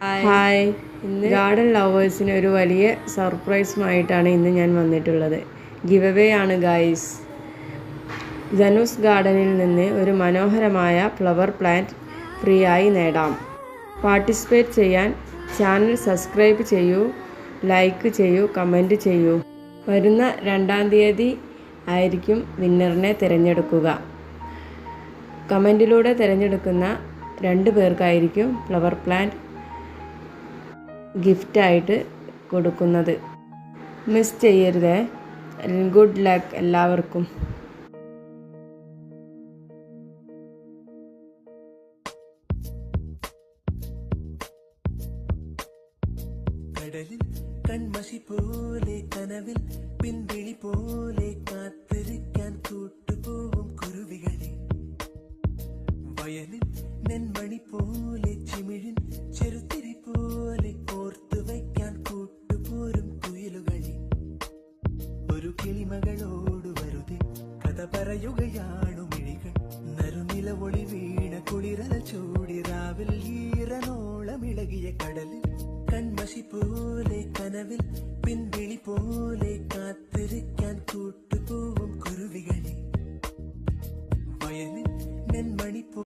Hi. ഇന്ന് garden ലവേഴ്സിന് ഒരു വലിയ സർപ്രൈസുമായിട്ടാണ് ഇന്ന് ഞാൻ വന്നിട്ടുള്ളത്. ഗിവ് അവേ ആണ് ഗായ്സ്. ജനൂസ് ഗാർഡനിൽ നിന്ന് ഒരു മനോഹരമായ ഫ്ലവർ പ്ലാന്റ് ഫ്രീ ആയി നേടാം. പാർട്ടിസിപ്പേറ്റ് ചെയ്യാൻ ചാനൽ സബ്സ്ക്രൈബ് ചെയ്യൂ, ലൈക്ക് ചെയ്യൂ, കമൻറ്റ് ചെയ്യൂ. വരുന്ന 2-ാം തീയതി ആയിരിക്കും വിന്നറിനെ തിരഞ്ഞെടുക്കുക. കമൻറ്റിലൂടെ തിരഞ്ഞെടുക്കുന്ന 2 പേർക്കായിരിക്കും ഫ്ലവർ പ്ലാന്റ് ഗിഫ്റ്റായിട്ട് കൊടുക്കുന്നത്. മിസ് ചെയ്യരുതേ. ഗുഡ് ലക്ക് എല്ലാവർക്കും. കടലിൽ കൺമഷി പോലെ കനവിൽ പിൻവിളി പോലെ കാത്തിരിക്കാൻ കൂട്ടുപോവും കുരുവികളെ, വയലിൽ നെന്മണി പോലെ ചിമിഴിൻ ചെറുത്തിരി പോലെ കോർത്തു വയ്ക്കാൻ കൂട്ടുപോരും കുയിലുകളെ, ഒരു കിളിമകളോട് വെറുതെ കഥ പറയുകയാണു മിഴികൾ, നറുനില ഒളി വീണ കുളിരല ചൂടി രാവിൽ ഈറനോളമിളകിയ കടലിൽ കൺമഷി പോലെ കനവിൽ പിൻവിളി പോലെ